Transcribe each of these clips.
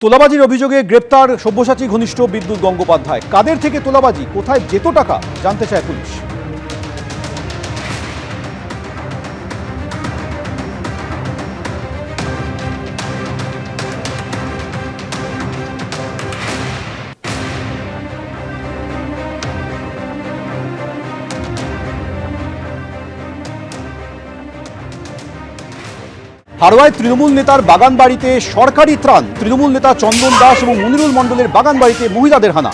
তোলাবাজির অভিযোগে গ্রেপ্তার সব্যসাচী ঘনিষ্ঠ বিদ্যুৎ গঙ্গোপাধ্যায়। কাদের থেকে তোলাবাজি, কোথায় যেত টাকা, জানতে চায় পুলিশ। হারোয়ায় তৃণমূল নেতার বাগান বাড়িতে সরকারি ত্রাণ। তৃণমূল নেতা চন্দন দাস এবং মনিরুল মণ্ডলের বাগান বাড়িতে মহিলাদের হানা।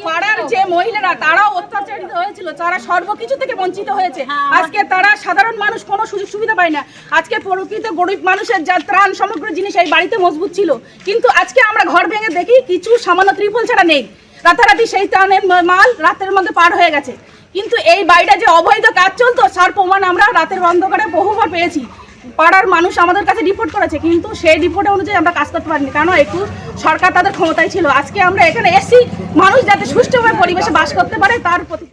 পাড়ার যে মহিলারা তারাও অত্যাচারিত হয়েছিল, তারা সর্বকিছু থেকে বঞ্চিত হয়েছে। আজকে তারা সাধারণ মানুষ কোনো সুযোগ সুবিধা পায় না। আজকে প্রকৃত গরিব মানুষের যা ত্রাণ সমগ্র জিনিস এই বাড়িতে মজবুত ছিল, কিন্তু আজকে আমরা ঘর ভেঙে দেখি কিছু সামান্য ত্রিপল ছাড়া নেই। রাতারাতি সেই ত্রাণের মাল রাতের মধ্যে পার হয়ে গেছে। কিন্তু এই বাড়িটা যে অবৈধ কাজ চলতো তার প্রমাণ আমরা রাতের অন্ধকারে বহুবার পেয়েছি। পাড়ার মানুষ আমাদের কাছে রিপোর্ট করেছে, কিন্তু সেই রিপোর্ট অনুযায়ী আমরা কাজ করতে পারিনি, কারণ একটু সরকার তাদের ক্ষমতায় ছিল। আজকে আমরা এখানে এসেছি মানুষ যাতে সুষ্ঠুভাবে পরিবেশে বাস করতে পারে তার প্রতি।